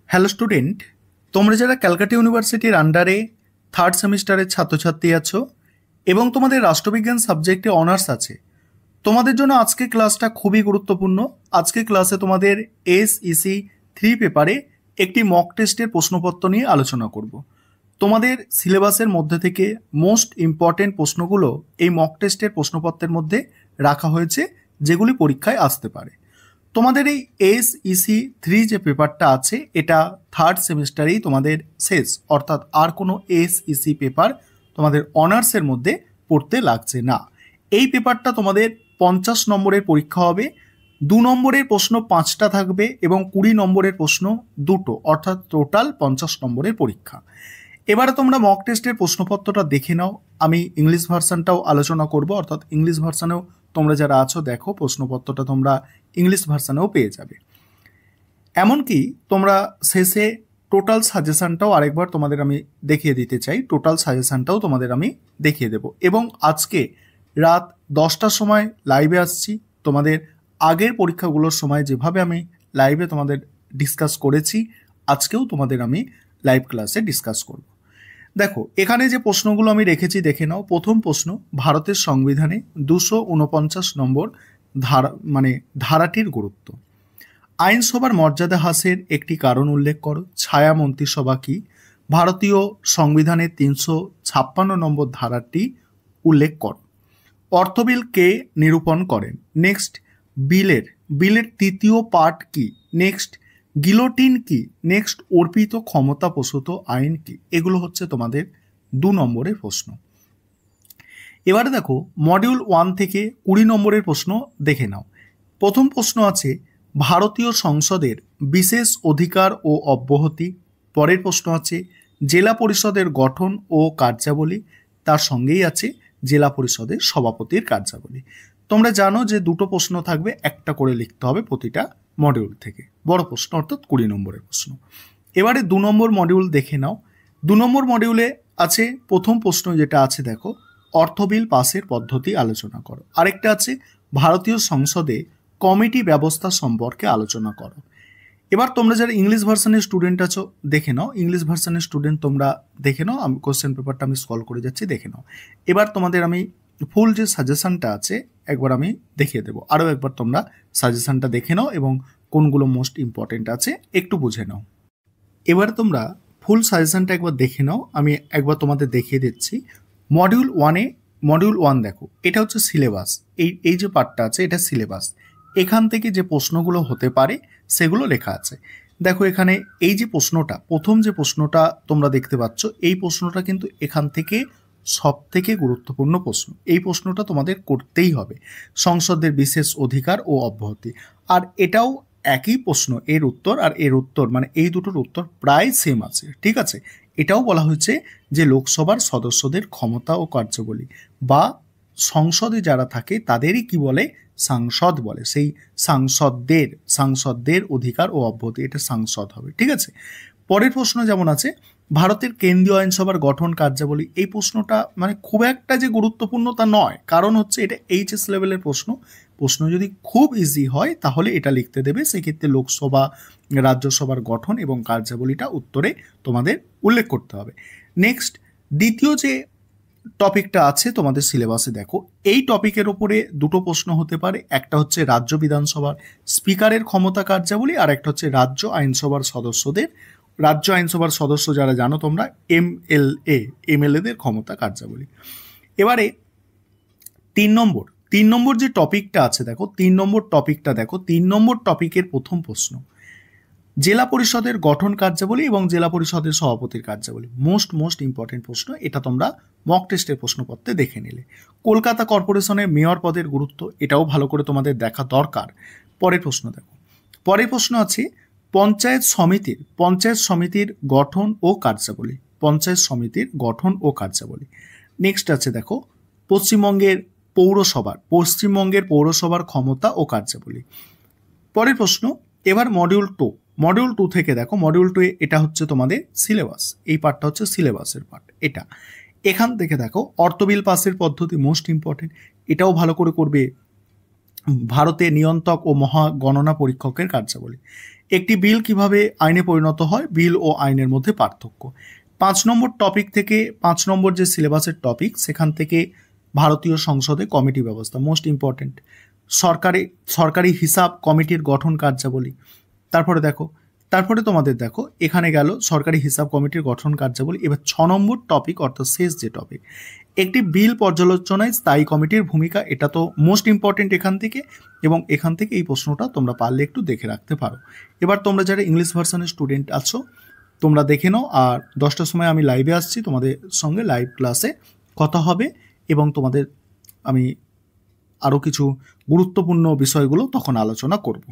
Hello student, তোমরা যারা ক্যালকাটা ইউনিভার্সিটির আন্ডারে থার্ড সেমিস্টারের ছাত্রছাত্রী আছো এবং তোমাদের রাষ্ট্রবিজ্ঞান সাবজেক্টে অনার্স আছে, তোমাদের জন্য আজকে ক্লাসটা খুবই গুরুত্বপূর্ণ। আজকে ক্লাসে তোমাদের SEC 3 পেপারে একটি মক টেস্টের প্রশ্নপত্র নিয়ে আলোচনা করব। তোমাদের সিলেবাসের মধ্যে থেকে মোস্ট ইম্পর্টেন্ট প্রশ্নগুলো এই মক টেস্টের প্রশ্নপত্রের মধ্যে রাখা হয়েছে, যেগুলি পরীক্ষায় আসতে পারে। তোমাদের এই SEC 3 যে পেপারটা আছে, এটা থার্ড সেমিস্টারেই তোমাদের শেষ, অর্থাৎ আর কোনো SEC পেপার তোমাদের অনার্সের মধ্যে পড়তে লাগছে না। এই পেপারটা তোমাদের 50 নম্বরের পরীক্ষা হবে, 2 নম্বরের প্রশ্ন 5টা থাকবে এবং 20 নম্বরের প্রশ্ন 2টো, অর্থাৎ টোটাল 50 নম্বরের পরীক্ষা। এবারে তোমরা মক টেস্টের প্রশ্নপত্রটা দেখে নাও। আমি ইংলিশ ভার্সানটাও আলোচনা করব, অর্থাৎ ইংলিশ ভার্সানেও তোমরা যারা আছো দেখো, প্রশ্নপত্রটা তোমরা ইংলিশ ভার্সানেও পেয়ে যাবে। এমনকি তোমরা শেষে টোটাল সাজেশানটাও আরেকবার তোমাদের আমি দেখিয়ে দিতে চাই, টোটাল সাজেশানটাও তোমাদের আমি দেখিয়ে দেব। এবং আজকে রাত 10টার সময় লাইভে আসছি। তোমাদের আগের পরীক্ষাগুলোর সময় যেভাবে আমি লাইভে তোমাদের ডিসকাস করেছি, আজকেও তোমাদের আমি লাইভ ক্লাসে ডিসকাস করব। দেখো, এখানে যে প্রশ্নগুলো আমি রেখেছি দেখে নাও। প্রথম প্রশ্ন, ভারতের সংবিধানে 249 নম্বর ধারাটির গুরুত্ব। আইনসভার মর্যাদা হ্রাসের একটি কারণ উল্লেখ করো। ছায়া মন্ত্রিসভা কি? ভারতীয় সংবিধানের 356 নম্বর ধারাটি উল্লেখ করো। অর্থবিল কে নিরূপণ করেন? নেক্সট, বিলের তৃতীয় পার্ট কি? নেক্সট, গিলোটিন কি? নেক্সট, অর্পিত ক্ষমতা প্রসূত আইন কি? এগুলো হচ্ছে তোমাদের 2 নম্বরের প্রশ্ন। এবারে দেখো, মডিউল 1 থেকে 20 নম্বরের প্রশ্ন দেখে নাও। প্রথম প্রশ্ন আছে, ভারতীয় সংসদের বিশেষ অধিকার ও অব্যাহতি। পরের প্রশ্ন আছে, জেলা পরিষদের গঠন ও কার্যাবলী। তার সঙ্গেই আছে জেলা পরিষদের সভাপতির কার্যাবলী। তোমরা জানো যে 2টো প্রশ্ন থাকবে, একটা করে লিখতে হবে প্রতিটা মডিউল থেকে। বড় প্রশ্ন, অর্থাৎ 20 নম্বরের প্রশ্ন। এবারে 2 নম্বর মডিউল দেখে নাও। 2 নম্বর মডিউলে আছে প্রথম প্রশ্ন যেটা আছে দেখো, অর্থবিল পাসের পদ্ধতি আলোচনা করো। আরেকটা আছে, ভারতীয় সংসদে কমিটি ব্যবস্থা সম্পর্কে আলোচনা করো। এবার তোমরা যারা ইংলিশ ভার্সনের স্টুডেন্ট আছো দেখে নাও, ইংলিশ ভার্সনের স্টুডেন্ট তোমরা দেখে নাও। আমি কোশ্চেন পেপারটা আমি স্ক্রল করে যাচ্ছি, দেখে নাও। এবার তোমাদের আমি ফুল যে সাজেশনটা আছে একবার আমি দেখিয়ে দেবো। আরও একবার তোমরা সাজেশনটা দেখে নাও এবং কোনগুলো মোস্ট ইম্পর্টেন্ট আছে একটু বুঝে নাও। এবার তোমরা ফুল সাজেশনটা একবার দেখে নাও, আমি একবার তোমাদের দেখিয়ে দিচ্ছি। মডিউল 1 দেখো, এটা হচ্ছে সিলেবাস। এই যে পার্টটা আছে এটা সিলেবাস। এখান থেকে যে প্রশ্নগুলো হতে পারে সেগুলো লেখা আছে। দেখো, এখানে এই যে প্রশ্নটা, প্রথম যে প্রশ্নটা তোমরা দেখতে পাচ্ছ, এই প্রশ্নটা কিন্তু এখান থেকে সব থেকে গুরুত্বপূর্ণ প্রশ্ন। এই প্রশ্নটা তোমাদের করতেই হবে, সংসদের বিশেষ অধিকার ও অব্যাহতি। আর এটাও একই প্রশ্ন, এর উত্তর আর এর উত্তর, মানে এই দুটোর উত্তর প্রায় সেম আছে, ঠিক আছে। এটাও বলা হয়েছে যে লোকসভার সদস্যদের ক্ষমতা ও কার্যাবলী, বা সংসদে যারা থাকে তাদেরই কি বলে? সাংসদ বলে। সেই সাংসদদের অধিকার ও অব্যাহতি, এটা সাংসদ হবে, ঠিক আছে। পরের প্রশ্ন যেমন আছে, ভারতের কেন্দ্রীয় আইনসভার গঠন কার্যাবলী। এই প্রশ্নটা মানে খুব একটা যে গুরুত্বপূর্ণ তা নয়, কারণ হচ্ছে এটা HS লেভেলের প্রশ্ন যদি খুব ইজি হয় তাহলে এটা লিখতে দেবে। সেক্ষেত্রে লোকসভা রাজ্যসভার গঠন এবং কার্যাবলীটা উত্তরে তোমাদের উল্লেখ করতে হবে। নেক্সট, দ্বিতীয় যে টপিকটা আছে তোমাদের সিলেবাসে দেখো, এই টপিকের ওপরে 2টো প্রশ্ন হতে পারে। একটা হচ্ছে রাজ্য বিধানসভার স্পিকারের ক্ষমতা কার্যাবলী, আর একটা হচ্ছে রাজ্য আইনসভার সদস্য যারা জানো তোমরা, MLAদের ক্ষমতা কার্যাবলী। এবারে 3 নম্বর যে টপিকটা আছে দেখো, 3 নম্বর টপিকের প্রথম প্রশ্ন, জেলা পরিষদের গঠন কার্যাবলী এবং জেলা পরিষদের সভাপতির কার্যাবলী। মোস্ট ইম্পর্টেন্ট প্রশ্ন, এটা তোমরা মক টেস্টের প্রশ্নপত্রে দেখে নিলে। কলকাতা কর্পোরেশনের মেয়র পদের গুরুত্ব, এটাও ভালো করে তোমাদের দেখা দরকার। পরের প্রশ্ন দেখো, পরের প্রশ্ন আছে, পঞ্চায়েত সমিতির গঠন ও কার্যাবলী। নেক্সট আছে দেখো, পশ্চিমবঙ্গের পৌরসভার ক্ষমতা ও কার্যাবলী। পরের প্রশ্ন, এবার মডিউল 2 থেকে দেখো, মডিউল 2 এটা হচ্ছে তোমাদের সিলেবাস। এই পার্টটা হচ্ছে সিলেবাসের পার্ট। এখান থেকে দেখো, অর্থবিল পাসের পদ্ধতি মোস্ট ইম্পর্টেন্ট, এটাও ভালো করে করবে। ভারতে নিয়ন্ত্রক ও মহাগণনা পরীক্ষকের কার্যাবলী। একটি বিল কিভাবে আইনে পরিণত হয়, বিল ও আইনের মধ্যে পার্থক্য। 5 নম্বর টপিক থেকে 5 নম্বর যে সিলেবাসের টপিক, সেখান থেকে ভারতীয় সংসদে কমিটি ব্যবস্থা মোস্ট ইম্পর্টেন্ট, সরকারি হিসাব কমিটির গঠন কার্যাবলী। তারপরে তোমাদের দেখো এখানে গেল সরকারি হিসাব কমিটির গঠন কার্যাবলী। এবার 6 নম্বর টপিক অর্থাৎ শেষ যে টপিক, একটি বিল পর্যালোচনায় স্থায়ী কমিটির ভূমিকা। এটা তো মোস্ট ইম্পর্টেন্ট এখান থেকে, এবং এখান থেকে এই প্রশ্নটা তোমরা পারলে একটু দেখে রাখতে পারো। এবার তোমরা যারা ইংলিশ ভার্সনের স্টুডেন্ট আছো তোমরা দেখে নাও, আর 10টার সময় আমি লাইভে আসছি, তোমাদের সঙ্গে লাইভ ক্লাসে কথা হবে এবং তোমাদের আমি আরও কিছু গুরুত্বপূর্ণ বিষয়গুলো তখন আলোচনা করব।